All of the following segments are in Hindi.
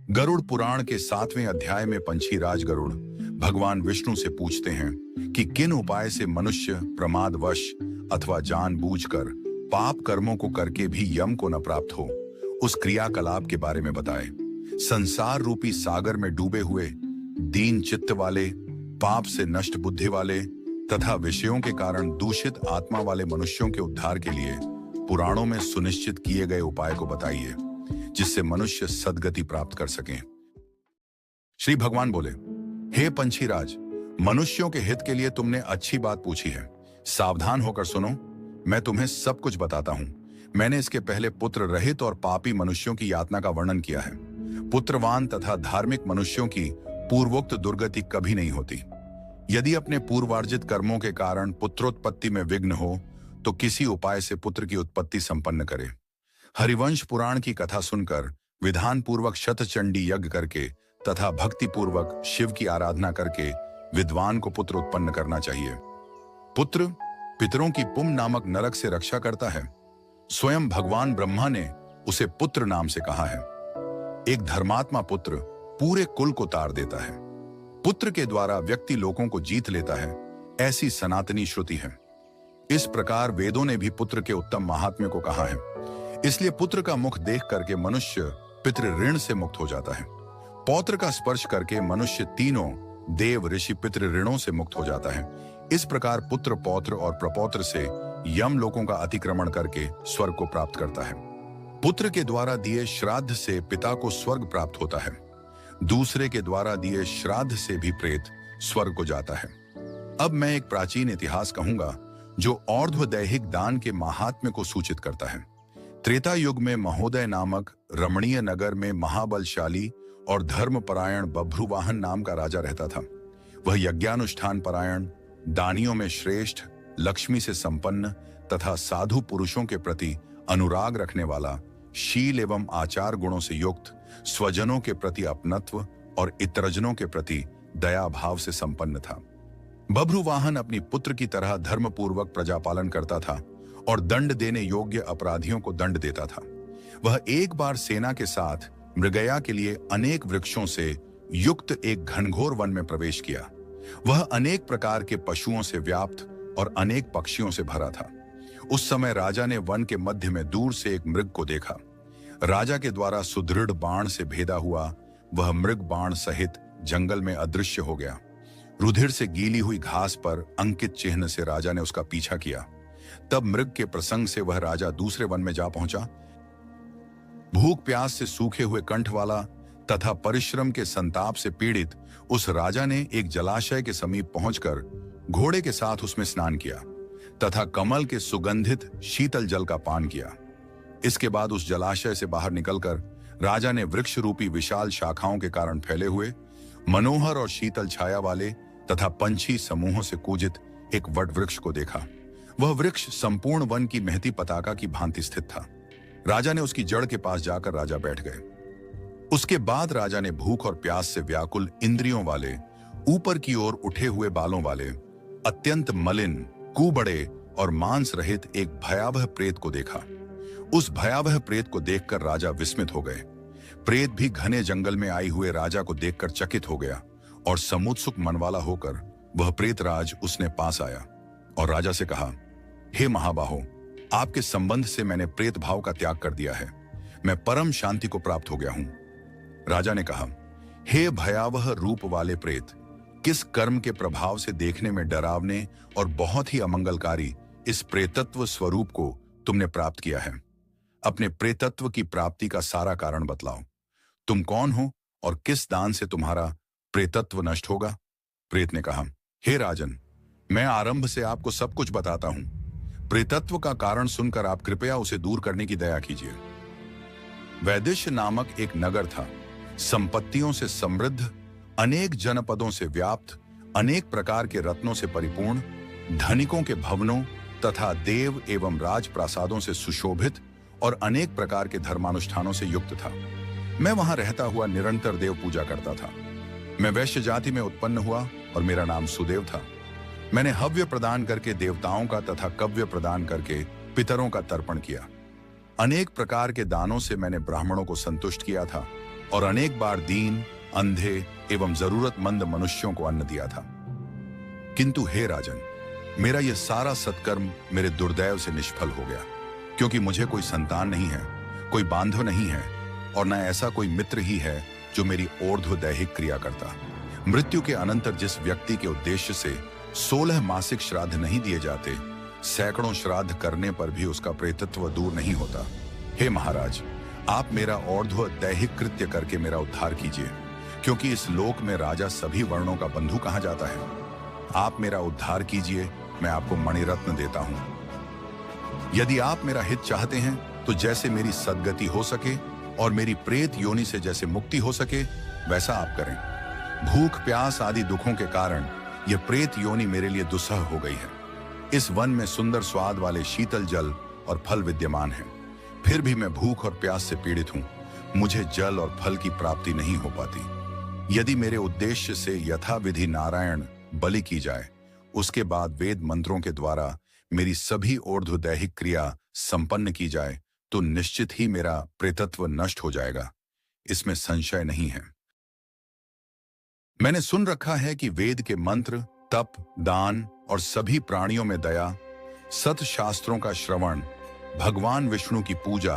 गरुड़ पुराण के 7वें अध्याय में पंछीराज गरुड़ भगवान विष्णु से पूछते हैं कि किन उपाय से मनुष्य प्रमादवश अथवा जानबूझकर पाप कर्मों को करके भी यम को न प्राप्त हो, उस क्रियाकलाप के बारे में बताए। संसार रूपी सागर में डूबे हुए, दीन चित्त वाले, पाप से नष्ट बुद्धि वाले तथा विषयों के कारण दूषित आत्मा वाले मनुष्यों के उद्धार के लिए पुराणों में सुनिश्चित किए गए उपाय को बताइए, जिससे मनुष्य सद्गति प्राप्त कर सकें। श्री भगवान बोले, हे पंछीराज, मनुष्यों के हित के लिए तुमने अच्छी बात पूछी है। सावधान होकर सुनो, मैं तुम्हें सब कुछ बताता हूं। मैंने इसके पहले पुत्र रहित और पापी मनुष्यों की यातना का वर्णन किया है। पुत्रवान तथा धार्मिक मनुष्यों की पूर्वोक्त दुर्गति कभी नहीं होती। यदि अपने पूर्वार्जित कर्मों के कारण पुत्रोत्पत्ति में विघ्न हो तो किसी उपाय से पुत्र की उत्पत्ति संपन्न करे। हरिवंश पुराण की कथा सुनकर विधान पूर्वक शतचंडी यज्ञ करके तथा भक्ति पूर्वक शिव की आराधना करके विद्वान को पुत्र उत्पन्न करना चाहिए। पुत्र पितरों की पुम नामक नरक से रक्षा करता है। स्वयं भगवान ब्रह्मा ने उसे पुत्र नाम से कहा है। एक धर्मात्मा पुत्र पूरे कुल को तार देता है। पुत्र के द्वारा व्यक्ति लोगों को जीत लेता है, ऐसी सनातनी श्रुति है। इस प्रकार वेदों ने भी पुत्र के उत्तम महात्म्य को कहा है। इसलिए पुत्र का मुख देख करके मनुष्य पितृ ऋण से मुक्त हो जाता है। पौत्र का स्पर्श करके मनुष्य तीनों देव ऋषि पितृ ऋणों से मुक्त हो जाता है। इस प्रकार पुत्र, पौत्र और प्रपौत्र से यम लोकों का अतिक्रमण करके स्वर्ग को प्राप्त करता है। पुत्र के द्वारा दिए श्राद्ध से पिता को स्वर्ग प्राप्त होता है। दूसरे के द्वारा दिए श्राद्ध से भी प्रेत स्वर्ग को जाता है। अब मैं एक प्राचीन इतिहास कहूंगा जो और्ध्वदैहिक दान के महात्म्य को सूचित करता है। त्रेता युग में महोदय नामक रमणीय नगर में महाबलशाली और धर्मपरायण बभ्रुवाहन नाम का राजा रहता था। वह यज्ञानुष्ठान परायण, दानियों में श्रेष्ठ, लक्ष्मी से संपन्न तथा साधु पुरुषों के प्रति अनुराग रखने वाला, शील एवं आचार गुणों से युक्त, स्वजनों के प्रति अपनत्व और इतरजनों के प्रति दया भाव से संपन्न था। बभ्रुवाहन अपनी पुत्र की तरह धर्मपूर्वक प्रजापालन करता था और दंड देने योग्य अपराधियों को दंड देता था। वह एक बार सेना के साथ मृगया के लिए अनेक वृक्षों से युक्त एक घनघोर वन में प्रवेश किया। वह अनेक प्रकार के पशुओं से व्याप्त और अनेक पक्षियों से भरा था। उस समय राजा ने वन के मध्य में दूर से एक मृग को देखा। राजा के द्वारा सुदृढ़ बाण से भेदा हुआ वह मृग बाण सहित जंगल में अदृश्य हो गया। रुधिर से गीली हुई घास पर अंकित चिन्ह से राजा ने उसका पीछा किया। तब मृग के प्रसंग से वह राजा दूसरे वन में जा पहुंचा। भूख प्यास से सूखे हुए कंठ वाला तथा परिश्रम के संताप से पीड़ित उस राजा ने एक जलाशय के समीप पहुंचकर घोड़े के साथ उसमें स्नान किया तथा कमल के सुगंधित शीतल जल का पान किया। इसके बाद उस जलाशय से बाहर निकलकर राजा ने वृक्ष रूपी विशाल शाखाओं के कारण फैले हुए, मनोहर और शीतल छाया वाले तथा पंछी समूहों से कूजित एक वट वृक्ष को देखा। वह वृक्ष संपूर्ण वन की महती पताका की भांति स्थित था। राजा ने उसकी जड़ के पास जाकर राजा बैठ गए। उसके बाद राजा ने भूख और प्यास से व्याकुल इंद्रियों वाले, ऊपर की ओर उठे हुए बालों वाले, अत्यंत मलिन, कुबड़े और मांस रहित एक भयावह प्रेत को देखा। उस भयावह प्रेत को देखकर राजा विस्मित हो गए। प्रेत भी घने जंगल में आई हुए राजा को देखकर चकित हो गया और समुत्सुक मन वाला होकर वह प्रेतराज उसने पास आया और राजा से कहा, हे महाबाहो, आपके संबंध से मैंने प्रेत भाव का त्याग कर दिया है। मैं परम शांति को प्राप्त हो गया हूं। राजा ने कहा, हे भयावह रूप वाले प्रेत, किस कर्म के प्रभाव से देखने में डरावने और बहुत ही अमंगलकारी इस प्रेतत्व स्वरूप को तुमने प्राप्त किया है? अपने प्रेतत्व की प्राप्ति का सारा कारण बतलाओ। तुम कौन हो और किस दान से तुम्हारा प्रेतत्व नष्ट होगा? प्रेत ने कहा, हे राजन, मैं आरंभ से आपको सब कुछ बताता हूं। प्रेतत्व का कारण सुनकर आप कृपया उसे दूर करने की दया कीजिए। वैदिश नामक एक नगर था, संपत्तियों से समृद्ध, अनेक जनपदों से व्याप्त, अनेक प्रकार के रत्नों से परिपूर्ण, धनिकों के भवनों तथा देव एवं राजप्रासादों से सुशोभित और अनेक प्रकार के धर्मानुष्ठानों से युक्त था। मैं वहां रहता हुआ निरंतर देव पूजा करता था। मैं वैश्य जाति में उत्पन्न हुआ और मेरा नाम सुदेव था। मैंने हव्य प्रदान करके देवताओं का तथा कव्य प्रदान करके पितरों का तर्पण किया। अनेक प्रकार के दानों से मैंने ब्राह्मणों को संतुष्ट किया था और अनेक बार दीन, अंधे एवं जरूरतमंद मनुष्यों को अन्न दिया था। किंतु हे राजन, मेरा यह सारा सत्कर्म मेरे दुर्दैव से निष्फल हो गया, क्योंकि मुझे कोई संतान नहीं है, कोई बांधव नहीं है, और न ऐसा कोई मित्र ही है जो मेरी ऊर्ध्व दैहिक क्रिया करता। मृत्यु के अनंतर जिस व्यक्ति के उद्देश्य से 16 मासिक श्राद्ध नहीं दिए जाते, सैकड़ों श्राद्ध करने पर भी उसका प्रेतत्व दूर नहीं होता। हे महाराज, आप मेरा ऊर्ध्व दैहिक कृत्य करके मेरा उद्धार कीजिए, क्योंकि इस लोक में राजा सभी वर्णों का बंधु कहा जाता है। आप मेरा उद्धार कीजिए, मैं आपको मणिरत्न देता हूं। यदि आप मेरा हित चाहते हैं तो जैसे मेरी सद्गति हो सके और मेरी प्रेत योनि से जैसे मुक्ति हो सके, वैसा आप करें। भूख, प्यास आदि दुखों के कारण यह प्रेत योनि मेरे लिए दुस्सह हो गई है। इस वन में सुंदर स्वाद वाले शीतल जल और फल विद्यमान हैं, फिर भी मैं भूख और प्यास से पीड़ित हूं। मुझे जल और फल की प्राप्ति नहीं हो पाती। यदि मेरे उद्देश्य से यथाविधि नारायण बलि की जाए, उसके बाद वेद मंत्रों के द्वारा मेरी सभी ऊर्ध्व दैहिक क्रिया संपन्न की जाए, तो निश्चित ही मेरा प्रेतत्व नष्ट हो जाएगा, इसमें संशय नहीं है। मैंने सुन रखा है कि वेद के मंत्र, तप, दान और सभी प्राणियों में दया, सत शास्त्रों का श्रवण, भगवान विष्णु की पूजा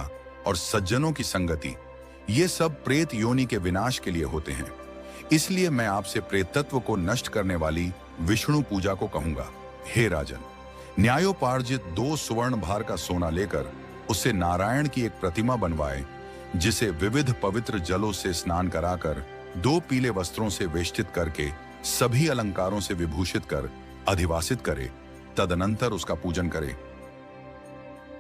और सज्जनों की संगति, ये सब प्रेत योनि के विनाश के लिए होते हैं। इसलिए मैं आपसे प्रेतत्व को नष्ट करने वाली विष्णु पूजा को कहूंगा। हे राजन, न्यायोपार्जित 2 स्वर्ण भार का सोना लेकर उससे नारायण की एक प्रतिमा बनवाए, जिसे विविध पवित्र जलों से स्नान कराकर 2 पीले वस्त्रों से वेष्टित करके सभी अलंकारों से विभूषित कर अधिवासित करे। तदनंतर उसका पूजन करे।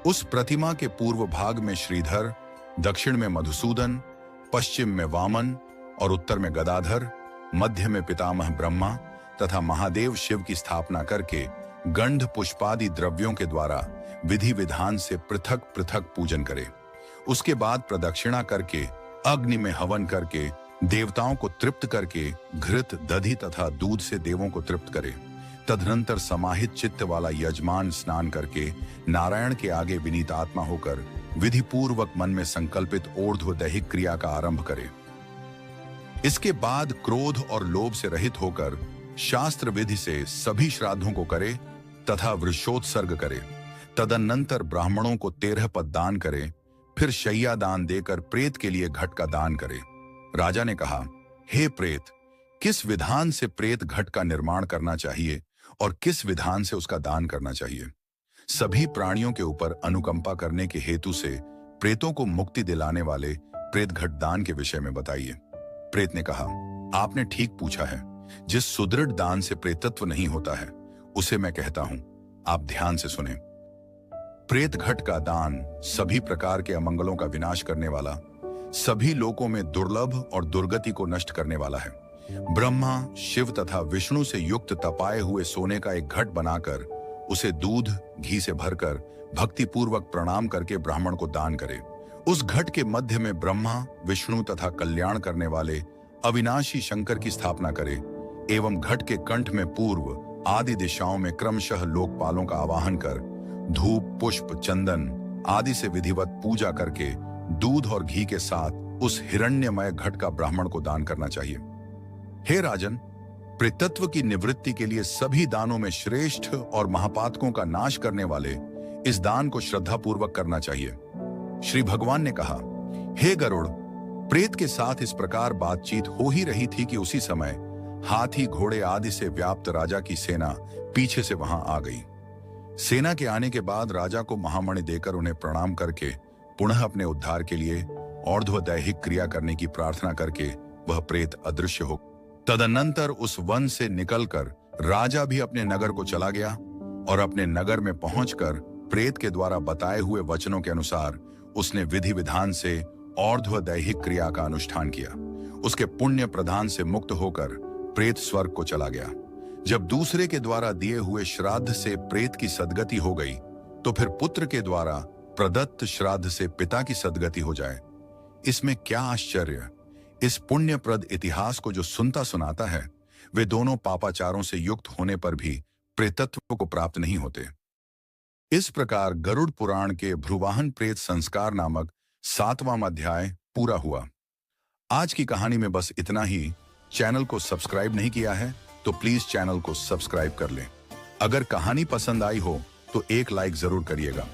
उस प्रतिमा के पूर्व भाग में श्रीधर, दक्षिण में मधुसूदन, पश्चिम में वामन और उत्तर में गदाधर, मध्य में पितामह ब्रह्मा तथा महादेव शिव की स्थापना करके गंध पुष्पादि द्रव्यों के द्वारा विधि विधान से पृथक पृथक पूजन करे। उसके बाद प्रदक्षिणा करके अग्नि में हवन करके देवताओं को तृप्त करके घृत, दधि तथा दूध से देवों को तृप्त करे। तदनंतर समाहित चित्त वाला यजमान स्नान करके नारायण के आगे विनीत आत्मा होकर विधि पूर्वक मन में संकल्पित ऊर्ध्व दैहिक क्रिया का आरंभ करे। इसके बाद क्रोध और लोभ से रहित होकर शास्त्र विधि से सभी श्राद्धों को करे तथा वृषोत्सर्ग करे। तदनंतर ब्राह्मणों को 13 पद दान करे, फिर शैया दान देकर प्रेत के लिए घट का दान करे। राजा ने कहा, हे प्रेत, किस विधान से प्रेत घट का निर्माण करना चाहिए और किस विधान से उसका दान करना चाहिए? सभी प्राणियों के ऊपर अनुकंपा करने के हेतु से प्रेतों को मुक्ति दिलाने वाले प्रेत घट दान के विषय में बताइए। प्रेत ने कहा, आपने ठीक पूछा है। जिस सुदृढ़ दान से प्रेतत्व नहीं होता है, उसे मैं कहता हूं, आप ध्यान से सुने। प्रेत घट का दान सभी प्रकार के अमंगलों का विनाश करने वाला, सभी लोकों में दुर्लभ और दुर्गति को नष्ट करने वाला है। ब्रह्मा, शिव तथा विष्णु से युक्त तपाए हुए सोने का एक घट बनाकर उसे दूध, घी से भरकर भक्ति पूर्वक प्रणाम करके ब्राह्मण को दान करे। उस घट के मध्य में ब्रह्मा, विष्णु तथा कल्याण करने वाले अविनाशी शंकर की स्थापना करे एवं घट के कंठ में पूर्व आदि दिशाओं में क्रमशः लोकपालों का आवाहन कर धूप, पुष्प, चंदन आदि से विधिवत पूजा करके दूध और घी के साथ उस हिरण्यमय घट का ब्राह्मण को दान करना चाहिए। हे राजन, प्रेतत्व की निवृत्ति के लिए सभी दानों में श्रेष्ठ और महापातकों का नाश करने वाले इस दान को श्रद्धापूर्वक करना चाहिए। श्री भगवान ने कहा, हे गरुड़, प्रेत के साथ इस प्रकार बातचीत हो ही रही थी कि उसी समय हाथी, घोड़े आदि से व्याप्त राजा की सेना पीछे से वहां आ गई। सेना के आने के बाद राजा को महामणि देकर उन्हें प्रणाम करके पुनः अपने उद्धार के लिए ऊर्ध्व दैहिक क्रिया करने की प्रार्थना करके वह प्रेत अदृश्य हो। तदनंतर उस वन से निकलकर राजा भी अपने नगर को चला गया और अपने नगर में पहुंचकर प्रेत के द्वारा बताए हुए वचनों के अनुसार उसने विधि विधान से ऊर्ध्व दैहिक क्रिया का अनुष्ठान किया। उसके पुण्य प्रदान से मुक्त होकर प्रेत स्वर्ग को चला गया। जब दूसरे के द्वारा दिए हुए श्राद्ध से प्रेत की सद्गति हो गई, तो फिर पुत्र के द्वारा प्रदत्त श्राद्ध से पिता की सद्गति हो जाए। इसमें क्या आश्चर्य! इस पुण्यप्रद इतिहास को जो सुनता सुनाता है, वे दोनों पापाचारों से युक्त होने पर भी प्रेतत्व को प्राप्त नहीं होते। इस प्रकार गरुड़ पुराण के भ्रुवाहन प्रेत संस्कार नामक 7वां अध्याय पूरा हुआ। आज की कहानी में बस इतना ही। चैनल को सब्सक्राइब नहीं किया है तो प्लीज चैनल को सब्सक्राइब कर लें। अगर कहानी पसंद आई हो तो एक लाइक जरूर करिएगा।